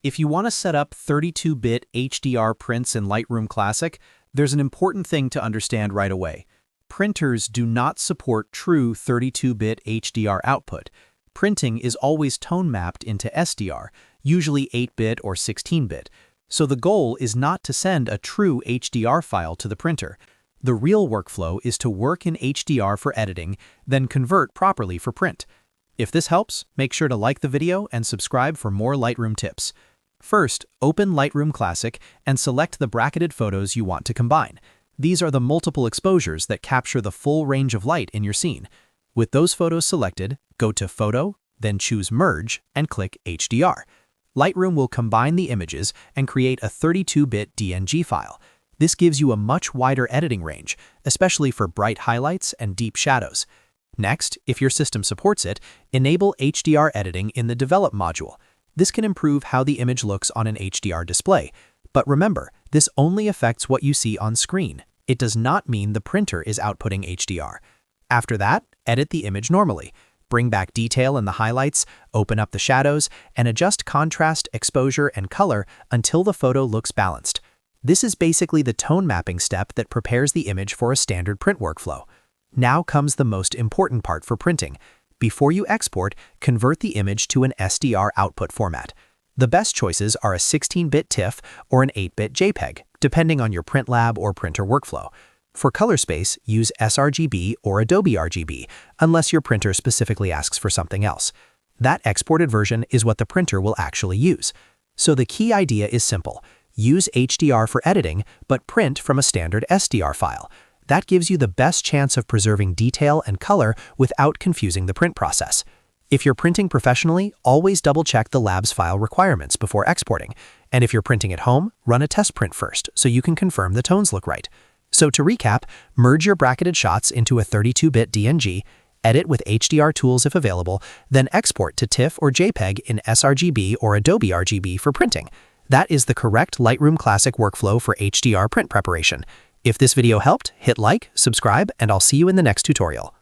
If you want to set up 32-bit HDR prints in Lightroom Classic, there's an important thing to understand right away. Printers do not support true 32-bit HDR output. Printing is always tone-mapped into SDR, usually 8-bit or 16-bit. So the goal is not to send a true HDR file to the printer. The real workflow is to work in HDR for editing, then convert properly for print. If this helps, make sure to like the video and subscribe for more Lightroom tips. First, open Lightroom Classic and select the bracketed photos you want to combine. These are the multiple exposures that capture the full range of light in your scene. With those photos selected, go to Photo, then choose Merge and click HDR. Lightroom will combine the images and create a 32-bit DNG file. This gives you a much wider editing range, especially for bright highlights and deep shadows. Next, if your system supports it, enable HDR editing in the Develop module. This can improve how the image looks on an HDR display. But remember, this only affects what you see on screen. It does not mean the printer is outputting HDR. After that, edit the image normally. Bring back detail in the highlights, open up the shadows, and adjust contrast, exposure, and color until the photo looks balanced. This is basically the tone mapping step that prepares the image for a standard print workflow. Now comes the most important part for printing. Before you export, convert the image to an SDR output format. The best choices are a 16-bit TIFF or an 8-bit JPEG, depending on your print lab or printer workflow. For color space, use sRGB or Adobe RGB, unless your printer specifically asks for something else. That exported version is what the printer will actually use. So the key idea is simple. Use HDR for editing, but print from a standard SDR file. That gives you the best chance of preserving detail and color without confusing the print process. If you're printing professionally, always double-check the lab's file requirements before exporting. And if you're printing at home, run a test print first so you can confirm the tones look right. So to recap, merge your bracketed shots into a 32-bit DNG, edit with HDR tools if available, then export to TIFF or JPEG in sRGB or Adobe RGB for printing. That is the correct Lightroom Classic workflow for HDR print preparation. If this video helped, hit like, subscribe, and I'll see you in the next tutorial.